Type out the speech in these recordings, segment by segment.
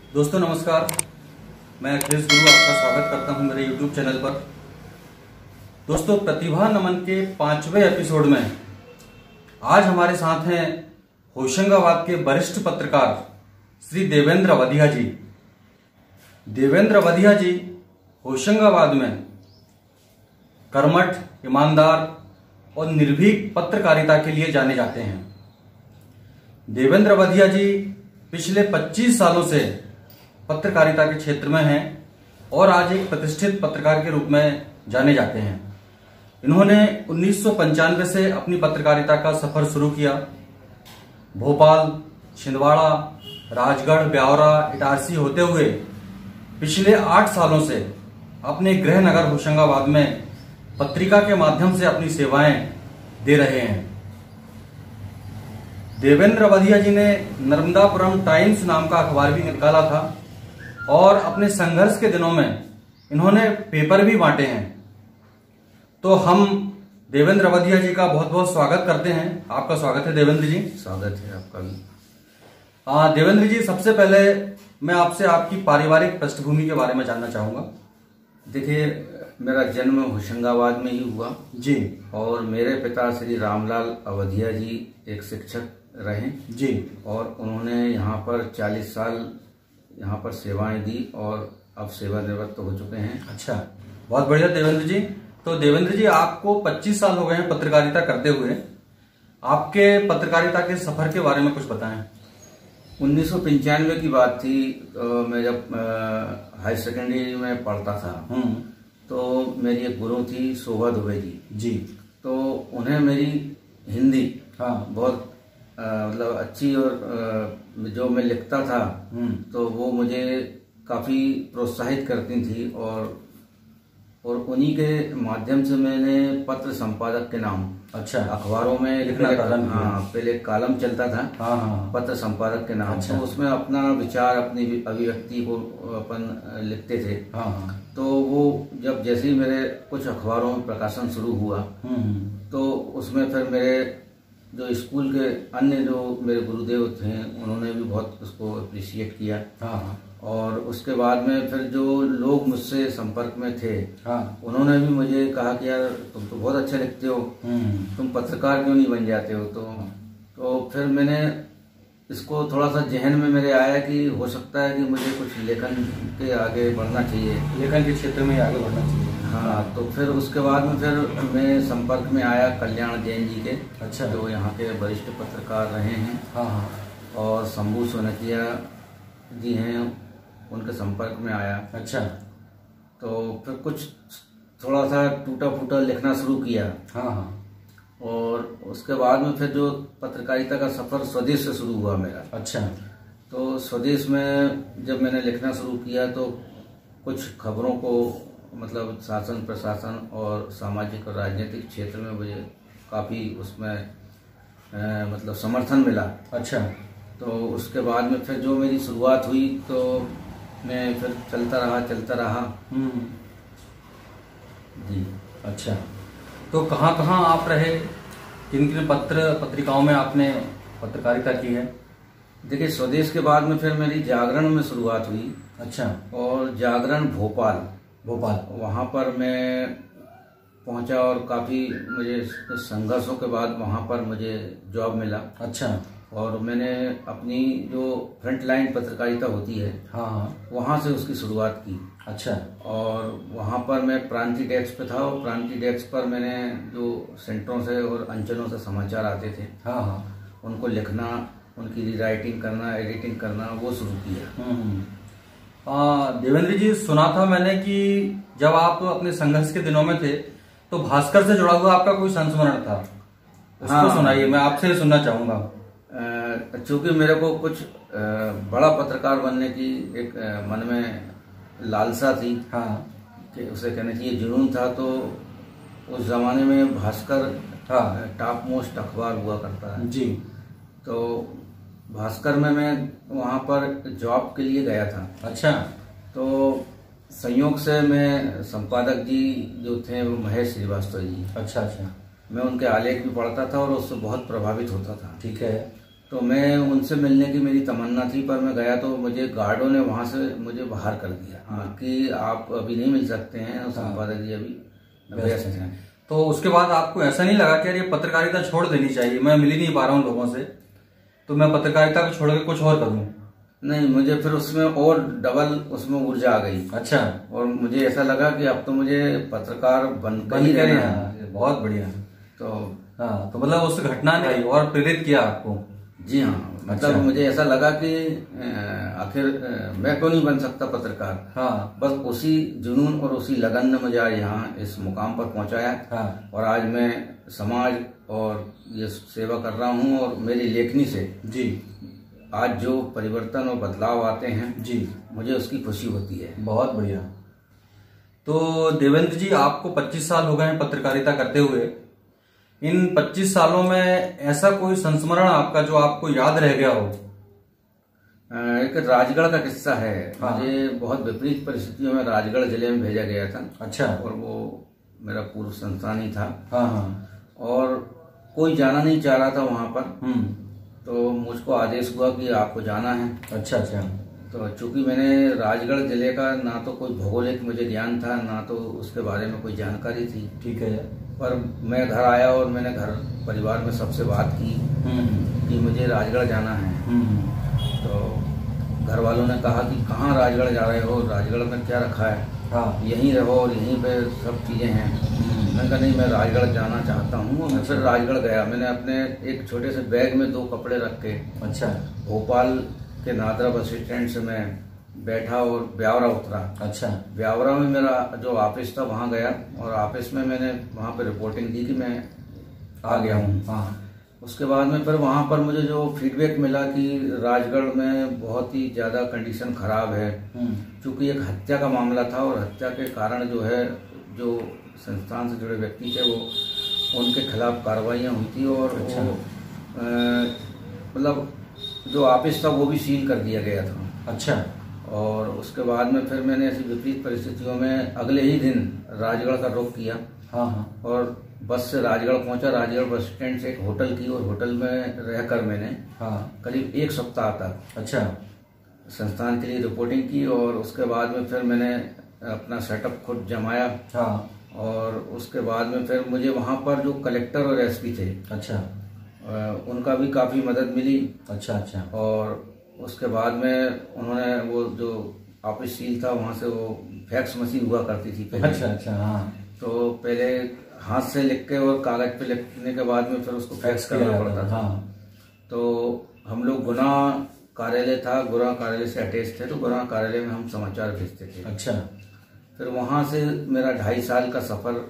दोस्तों नमस्कार, मैं अखिलेश गुरु आपका स्वागत करता हूं मेरे YouTube चैनल पर। दोस्तों, प्रतिभा नमन के 5वें एपिसोड में आज हमारे साथ हैं होशंगाबाद के वरिष्ठ पत्रकार श्री देवेंद्र अवधिया जी। देवेंद्र अवधिया जी होशंगाबाद में कर्मठ, ईमानदार और निर्भीक पत्रकारिता के लिए जाने जाते हैं। देवेंद्र अवधिया जी पिछले 25 सालों से पत्रकारिता के क्षेत्र में हैं और आज एक प्रतिष्ठित पत्रकार के रूप में जाने जाते हैं। इन्होंने 1995 से अपनी पत्रकारिता का सफर शुरू किया। भोपाल, छिंदवाड़ा, राजगढ़, ब्यावरा, इटारसी होते हुए पिछले 8 सालों से अपने गृह नगर होशंगाबाद में पत्रिका के माध्यम से अपनी सेवाएं दे रहे हैं। देवेंद्र अवधिया जी ने नर्मदापुरम टाइम्स नाम का अखबार भी निकाला था और अपने संघर्ष के दिनों में इन्होंने पेपर भी बांटे हैं। तो हम देवेंद्र अवधिया जी का बहुत बहुत स्वागत करते हैं। आपका स्वागत है देवेंद्र जी। स्वागत है आपका भी। देवेंद्र जी, सबसे पहले मैं आपसे आपकी पारिवारिक पृष्ठभूमि के बारे में जानना चाहूंगा। देखिए, मेरा जन्म होशंगाबाद में ही हुआ जी। और मेरे पिता श्री रामलाल अवधिया जी एक शिक्षक रहे जी। और उन्होंने यहाँ पर 40 साल यहाँ पर सेवाएं दी और अब सेवानिवृत्त हो चुके हैं। अच्छा, बहुत बढ़िया देवेंद्र जी। तो देवेंद्र जी, आपको 25 साल हो गए हैं पत्रकारिता करते हुए। आपके पत्रकारिता के सफर के बारे में कुछ बताएं। 1995 की बात थी। मैं जब हाई सेकेंडरी में पढ़ता था तो मेरी एक गुरु थी शोभा दुबे जी। तो उन्हें मेरी हिंदी बहुत मतलब अच्छी और जो मैं लिखता था तो वो मुझे काफी प्रोत्साहित करती थी और उन्हीं के माध्यम से मैंने पत्र संपादक के नाम अखबारों में लिखना पहले कॉलम चलता था पत्र संपादक के नाम। तो उसमें अपना विचार, अपनी अभिव्यक्ति को अपन लिखते थे। तो वो जब जैसे ही मेरे कुछ अखबारों में प्रकाशन शुरू हुआ तो उसमें फिर मेरे जो स्कूल के अन्य जो मेरे गुरुदेव थे उन्होंने भी बहुत उसको अप्रिशिएट किया। और उसके बाद में फिर जो लोग मुझसे संपर्क में थे उन्होंने भी मुझे कहा कि यार तुम तो बहुत अच्छा लिखते हो, तुम पत्रकार क्यों नहीं बन जाते हो। तो फिर मैंने इसको थोड़ा सा जहन में मेरे आया कि हो सकता है कि मुझे कुछ लेखन के आगे बढ़ना चाहिए, लेखन के क्षेत्र में आगे बढ़ना चाहिए। तो फिर उसके बाद में फिर मैं संपर्क में आया कल्याण जैन जी के। अच्छा। जो यहाँ के वरिष्ठ पत्रकार रहे हैं। और शंभू सोनकिया जी हैं, उनके संपर्क में आया। अच्छा। तो फिर कुछ थोड़ा सा टूटा फूटा लिखना शुरू किया। और उसके बाद में फिर जो पत्रकारिता का सफर स्वदेश से शुरू हुआ मेरा। अच्छा। तो स्वदेश में जब मैंने लिखना शुरू किया तो कुछ खबरों को मतलब शासन प्रशासन और सामाजिक और राजनीतिक क्षेत्र में मुझे काफी उसमें मतलब समर्थन मिला। अच्छा। तो उसके बाद में फिर जो मेरी शुरुआत हुई तो मैं फिर चलता रहा जी। अच्छा, तो कहाँ आप रहे, किन किन पत्रिकाओं में आपने पत्रकारिता की है? देखिए, स्वदेश के बाद में फिर मेरी जागरण में शुरुआत हुई। अच्छा। और जागरण भोपाल वहाँ पर मैं पहुंचा और काफी मुझे संघर्षों के बाद वहाँ पर मुझे जॉब मिला। अच्छा। और मैंने अपनी जो फ्रंट लाइन पत्रकारिता होती है वहाँ से उसकी शुरुआत की। अच्छा। और वहाँ पर मैं प्रांतीय डेस्क पे था और प्रांतीय डेस्क पर मैंने जो सेंटरों से और अंचलों से समाचार आते थे उनको लिखना, उनकी रीराइटिंग करना, एडिटिंग करना, वो शुरू किया। देवेंद्र जी, सुना था मैंने कि जब आप अपने संघर्ष के दिनों में थे तो भास्कर से जुड़ा हुआ आपका कोई संस्मरण था, उसको सुनाइए। मैं आपसे सुनना चाहूंगा। चूंकि मेरे को कुछ बड़ा पत्रकार बनने की एक मन में लालसा थी कि उसे कहना चाहिए जुनून था। तो उस जमाने में भास्कर टॉप मोस्ट अखबार हुआ करता है जी। तो भास्कर में मैं वहाँ पर जॉब के लिए गया था। अच्छा। तो संयोग से मैं संपादक जी जो थे वो महेश श्रीवास्तव जी। अच्छा। मैं उनके आलेख भी पढ़ता था और उससे बहुत प्रभावित होता था। ठीक है। तो मैं उनसे मिलने की मेरी तमन्ना थी, पर मैं गया तो मुझे गार्डों ने वहां से मुझे बाहर कर दिया कि आप अभी नहीं मिल सकते हैं, संपादक जी अभी व्यस्त हैं। तो उसके बाद आपको ऐसा नहीं लगा कि यार ये पत्रकारिता छोड़ देनी चाहिए, मैं मिल ही नहीं पा रहा हूँ लोगों से, तो मैं पत्रकारिता को छोड़ के कुछ और करूँ? नहीं, मुझे फिर उसमें और डबल उसमें ऊर्जा आ गई। अच्छा। और मुझे ऐसा लगा कि अब तो मुझे पत्रकार बनकर ही रहना है। बहुत बढ़िया। तो हाँ, तो मतलब उस घटना ने और प्रेरित किया आपको? जी हाँ, मतलब अच्छा। मुझे ऐसा लगा कि आखिर मैं क्यों नहीं बन सकता पत्रकार। हाँ। बस उसी जुनून और उसी लगन ने मुझे आज यहाँ इस मुकाम पर पहुंचाया। हाँ। और आज मैं समाज और ये सेवा कर रहा हूँ, और मेरी लेखनी से जी आज जो परिवर्तन और बदलाव आते हैं जी, मुझे उसकी खुशी होती है। बहुत बढ़िया। तो देवेंद्र जी, आपको 25 साल हो गए हैं पत्रकारिता करते हुए। इन 25 सालों में ऐसा कोई संस्मरण आपका जो आपको याद रह गया हो? एक राजगढ़ का किस्सा है। हाँ। मुझे बहुत विपरीत परिस्थितियों में राजगढ़ जिले में भेजा गया था। अच्छा। और वो मेरा पूर्व संस्थान ही था। हाँ हाँ। और कोई जाना नहीं चाह रहा था वहां पर। तो मुझको आदेश हुआ कि आपको जाना है। अच्छा अच्छा। तो चूंकि मैंने राजगढ़ जिले का ना तो कोई भौगोलिक मुझे ज्ञान था, ना तो उसके बारे में कोई जानकारी थी। ठीक है। पर मैं घर आया और मैंने घर परिवार में सबसे बात की कि मुझे राजगढ़ जाना है। तो घर वालों ने कहा कि कहाँ राजगढ़ जा रहे हो, राजगढ़ में क्या रखा है? हाँ, यहीं रहो और यहीं पे सब चीजें हैं। मैंने कहा नहीं, मैं राजगढ़ जाना चाहता हूँ। और मैं फिर राजगढ़ गया। मैंने अपने एक छोटे से बैग में 2 कपड़े रख के अच्छा भोपाल के नादरा बस स्टैंड से मैं बैठा और ब्यावरा उतरा। अच्छा। ब्यावरा में मेरा जो ऑफिस था वहाँ गया, और ऑफिस में मैंने वहाँ पे रिपोर्टिंग दी कि मैं आ गया हूँ। हाँ। उसके बाद में फिर वहाँ पर मुझे जो फीडबैक मिला कि राजगढ़ में बहुत ही ज्यादा कंडीशन खराब है, क्योंकि एक हत्या का मामला था, और हत्या के कारण जो है जो संस्थान से जुड़े व्यक्ति थे वो उनके खिलाफ कार्रवाइयाँ हुई थी। और अच्छा। मतलब जो ऑफिस था वो भी सील कर दिया गया था। अच्छा। और उसके बाद में फिर मैंने ऐसी विपरीत परिस्थितियों में अगले ही दिन राजगढ़ का रुख किया। हाँ। और बस से राजगढ़ पहुंचा। राजगढ़ बस स्टैंड से एक होटल की, और होटल में रहकर मैंने करीब 1 सप्ताह तक अच्छा संस्थान के लिए रिपोर्टिंग की। और उसके बाद में फिर मैंने अपना सेटअप खुद जमाया। हाँ। और उसके बाद में फिर मुझे वहाँ पर जो कलेक्टर और एसपी थे, अच्छा, उनका भी काफी मदद मिली। अच्छा अच्छा। और उसके बाद में उन्होंने वो जो ऑफिस सील था वहाँ से वो फैक्स मशीन हुआ करती थी पहले। अच्छा अच्छा। हाँ। तो पहले हाथ से लिख के और कागज पे लिखने के बाद में फिर उसको फैक्स करना पड़ता था। हाँ। तो हम लोग गुना कार्यालय था, गुना कार्यालय से अटैच थे, तो गुना कार्यालय में हम समाचार भेजते थे। अच्छा। फिर वहां से मेरा 2.5 साल का सफर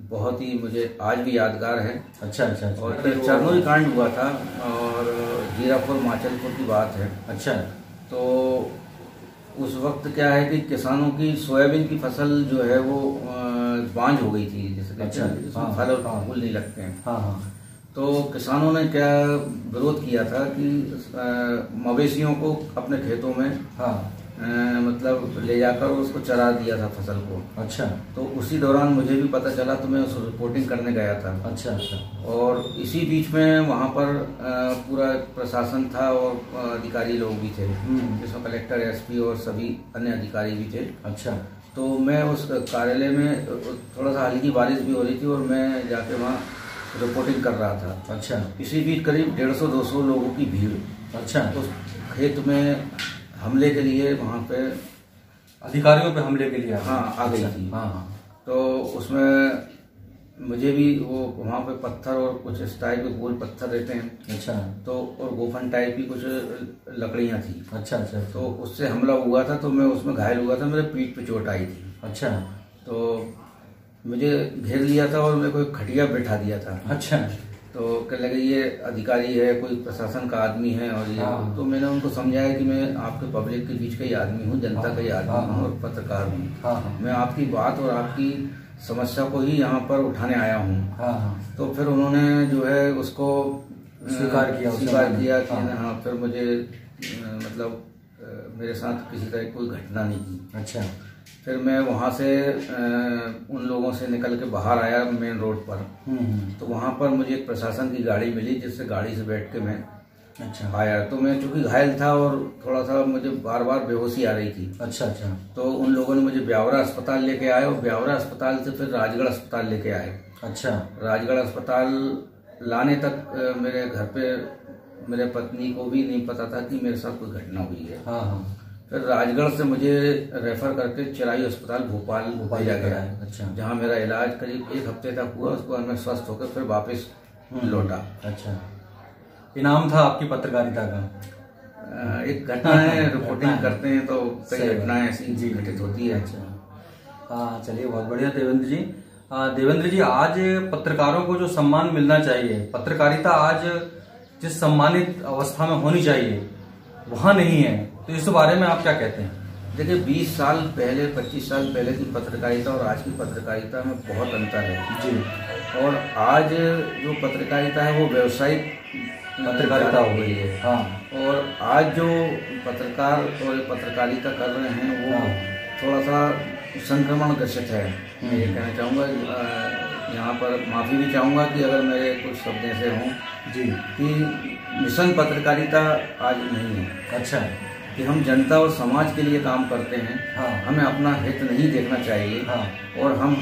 बहुत ही मुझे आज भी यादगार है। अच्छा अच्छा। और फिर चरनोई कांड हुआ था, और जीरापुर माचलपुर की बात है। अच्छा। तो उस वक्त क्या है कि किसानों की सोयाबीन की फसल जो है वो बांझ हो गई थी, जैसे अच्छा, हाँ, फल और फूल नहीं लगते हैं। हाँ हाँ। तो किसानों ने क्या विरोध किया था कि मवेशियों को अपने खेतों में मतलब ले जाकर उसको चरा दिया था फसल को। अच्छा। तो उसी दौरान मुझे भी पता चला, तो मैं उस रिपोर्टिंग करने गया था। अच्छा अच्छा। और इसी बीच में वहाँ पर पूरा प्रशासन था और अधिकारी लोग भी थे, जिसमें कलेक्टर, एसपी और सभी अन्य अधिकारी भी थे। अच्छा। तो मैं उस कार्यालय में थोड़ा सा हल्की बारिश भी हो रही थी, और मैं जाके वहाँ रिपोर्टिंग कर रहा था। अच्छा। इसी बीच करीब 150-200 लोगों की भीड़ अच्छा उस खेत में हमले के लिए वहाँ पे अधिकारियों पे हमले के लिए हाँ आ गई थी। हाँ हाँ। तो उसमें मुझे भी वो वहाँ पे पत्थर और कुछ इस टाइप के गोल पत्थर रहते हैं। अच्छा। तो और गोफन टाइप की कुछ लकड़ियाँ थी। अच्छा अच्छा। तो उससे हमला हुआ था, तो मैं उसमें घायल हुआ था, मेरे पीठ पे चोट आई थी। अच्छा। तो मुझे घेर लिया था और मेरे को एक खटिया बैठा दिया था। अच्छा। तो कहने लगे ये अधिकारी है, कोई प्रशासन का आदमी है, और ये तो मैंने उनको समझाया कि मैं आपके पब्लिक के बीच का ही आदमी हूँ, जनता का ही आदमी हूँ और पत्रकार हूँ। मैं आपकी बात और आपकी समस्या को ही यहाँ पर उठाने आया हूँ। तो फिर उन्होंने जो है उसको स्वीकार किया कि हाँ, फिर मुझे मतलब मेरे साथ किसी तरह कोई घटना नहीं की। अच्छा। फिर मैं वहाँ से उन लोगों से निकल के बाहर आया मेन रोड पर। तो वहाँ पर मुझे एक प्रशासन की गाड़ी मिली, जिससे गाड़ी से बैठ के मैं अच्छा। आया तो मैं चूंकि घायल था और थोड़ा सा मुझे बार बार बेहोशी आ रही थी। अच्छा अच्छा। तो उन लोगों ने मुझे ब्यावरा अस्पताल लेके आए और ब्यावरा अस्पताल से फिर राजगढ़ अस्पताल लेके आए। अच्छा। राजगढ़ अस्पताल लाने तक मेरे घर पे मेरे पत्नी को भी नहीं पता था कि मेरे साथ कोई घटना हुई है। हाँ हाँ। फिर राजगढ़ से मुझे रेफर करके चिरायु अस्पताल भोपाल भेजा गया। अच्छा। जहाँ मेरा इलाज करीब 1 हफ्ते तक हुआ, उसके बाद मैं स्वस्थ होकर फिर वापस लौटा। अच्छा। इनाम था आपकी पत्रकारिता का? एक घटना है, रिपोर्टिंग करते हैं तो कई घटनाएं ऐसी घटित होती है। अच्छा। हाँ चलिए, बहुत बढ़िया देवेंद्र जी। देवेंद्र जी, आज पत्रकारों को जो सम्मान मिलना चाहिए, पत्रकारिता आज जिस सम्मानित अवस्था में होनी चाहिए वहाँ नहीं है, तो इस बारे में आप क्या कहते हैं? देखिए 20 साल पहले 25 साल पहले की पत्रकारिता और आज की पत्रकारिता में बहुत अंतर है जी। और आज जो पत्रकारिता है वो व्यावसायिक पत्रकारिता हो गई है। हाँ। और आज जो पत्रकार और पत्रकारिता कर रहे हैं वो थोड़ा सा संक्रमण ग्रसित है। मैं ये कहना चाहूँगा, यहाँ पर माफ़ी भी चाहूँगा कि अगर मेरे कुछ शब्द ऐसे हों जी कि मिशन पत्रकारिता आज नहीं है। अच्छा। कि हम जनता और समाज के लिए काम करते हैं। हाँ। हमें अपना हित नहीं देखना चाहिए। हाँ। और हम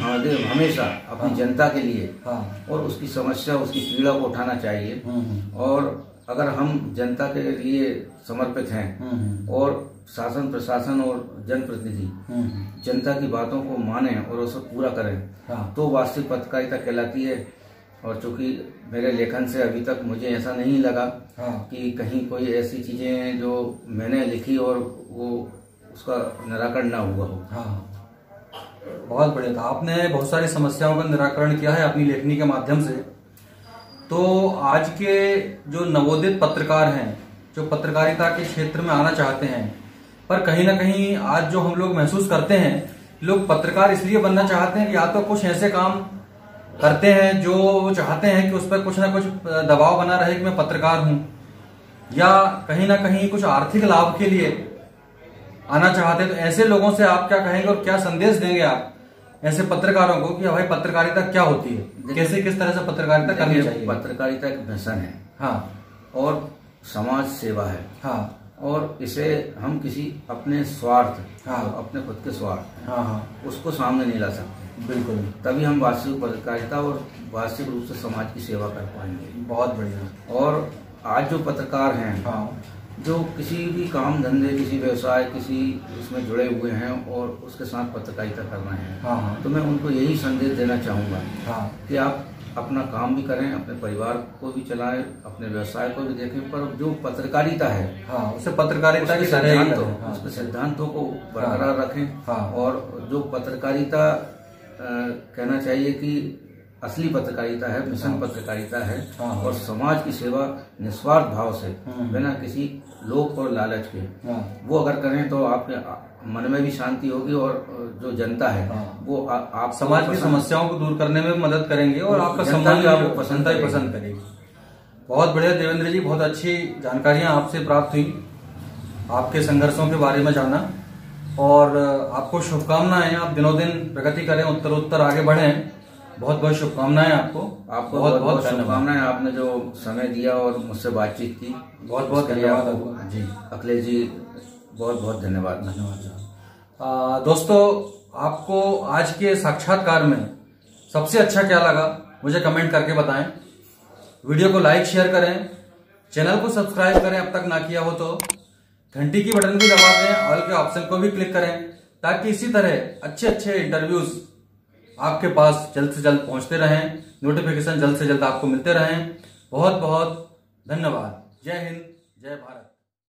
हमेशा अपनी जनता के लिए और उसकी समस्या, उसकी पीड़ा को उठाना चाहिए। और अगर हम जनता के लिए समर्पित हैं और शासन प्रशासन और जनप्रतिनिधि जनता की बातों को माने और उसे पूरा करें तो वास्तविक पत्रकारिता कहलाती है। और चूंकि मेरे लेखन से अभी तक मुझे ऐसा नहीं लगा कि कहीं कोई ऐसी चीजें जो मैंने लिखी और वो उसका निराकरण ना हुआ हो। बहुत बढ़िया था, आपने बहुत सारी समस्याओं का निराकरण किया है अपनी लेखनी के माध्यम से। तो आज के जो नवोदित पत्रकार हैं, जो पत्रकारिता के क्षेत्र में आना चाहते हैं, पर कहीं ना कहीं आज जो हम लोग महसूस करते हैं, लोग पत्रकार इसलिए बनना चाहते हैं कि या तो कुछ ऐसे काम करते हैं जो चाहते हैं कि उस पर कुछ ना कुछ दबाव बना रहे कि मैं पत्रकार हूं, या कहीं ना कहीं कुछ आर्थिक लाभ के लिए आना चाहते हैं। तो ऐसे लोगों से आप क्या कहेंगे और क्या संदेश देंगे आप ऐसे पत्रकारों को कि भाई पत्रकारिता क्या होती है, कैसे किस तरह से पत्रकारिता करनी चाहिए? पत्रकारिता एक मिशन है। हाँ। और समाज सेवा है। हाँ। और इसे हम किसी अपने स्वार्थ, अपने खुद के स्वार्थ, उसको सामने नहीं ला सकते। बिल्कुल। तभी हम वास्तविक पत्रकारिता और वास्तविक रूप से समाज की सेवा कर पाएंगे। बहुत बढ़िया। और आज जो पत्रकार हैं, जो किसी भी काम धंधे, किसी व्यवसाय, किसी इसमें जुड़े हुए हैं और उसके साथ पत्रकारिता कर रहे हैं, तो मैं उनको यही संदेश देना चाहूँगा कि आप अपना काम भी करें, अपने परिवार को भी चलाएं, अपने व्यवसाय को भी देखें, पर जो पत्रकारिता है उसे पत्रकारिता के उसके सिद्धांतों को बरकरार रखें। और जो पत्रकारिता कहना चाहिए कि असली पत्रकारिता है, मिशन पत्रकारिता है। और समाज की सेवा निस्वार्थ भाव से, बिना किसी लोभ और लालच के, वो अगर करें तो आपके मन में भी शांति होगी और जो जनता है वो आप समाज की समस्याओं को दूर करने में मदद करेंगे और आपका सम्मान भी आपको पसंद करेगी। बहुत बढ़िया देवेंद्र जी, बहुत अच्छी जानकारियां आपसे प्राप्त हुई, आपके संघर्षों के बारे में जाना, और आपको शुभकामनाएं। आप दिनों दिन प्रगति करें, उत्तरोत्तर आगे बढ़ें। बहुत बहुत शुभकामनाएं आपको। बहुत बहुत शुभकामनाएं। आपने जो समय दिया और मुझसे बातचीत की, बहुत बहुत धन्यवाद आपको। जी अखिलेश जी, बहुत बहुत धन्यवाद। दोस्तों, आपको आज के साक्षात्कार में सबसे अच्छा क्या लगा मुझे कमेंट करके बताएं। वीडियो को लाइक शेयर करें, चैनल को सब्सक्राइब करें अब तक ना किया हो तो, घंटी की बटन भी दबा दें, ऑल के ऑप्शन को भी क्लिक करें, ताकि इसी तरह अच्छे अच्छे इंटरव्यूज आपके पास जल्द से जल्द पहुंचते रहें, नोटिफिकेशन जल्द से जल्द आपको मिलते रहें। बहुत बहुत धन्यवाद। जय हिंद, जय भारत।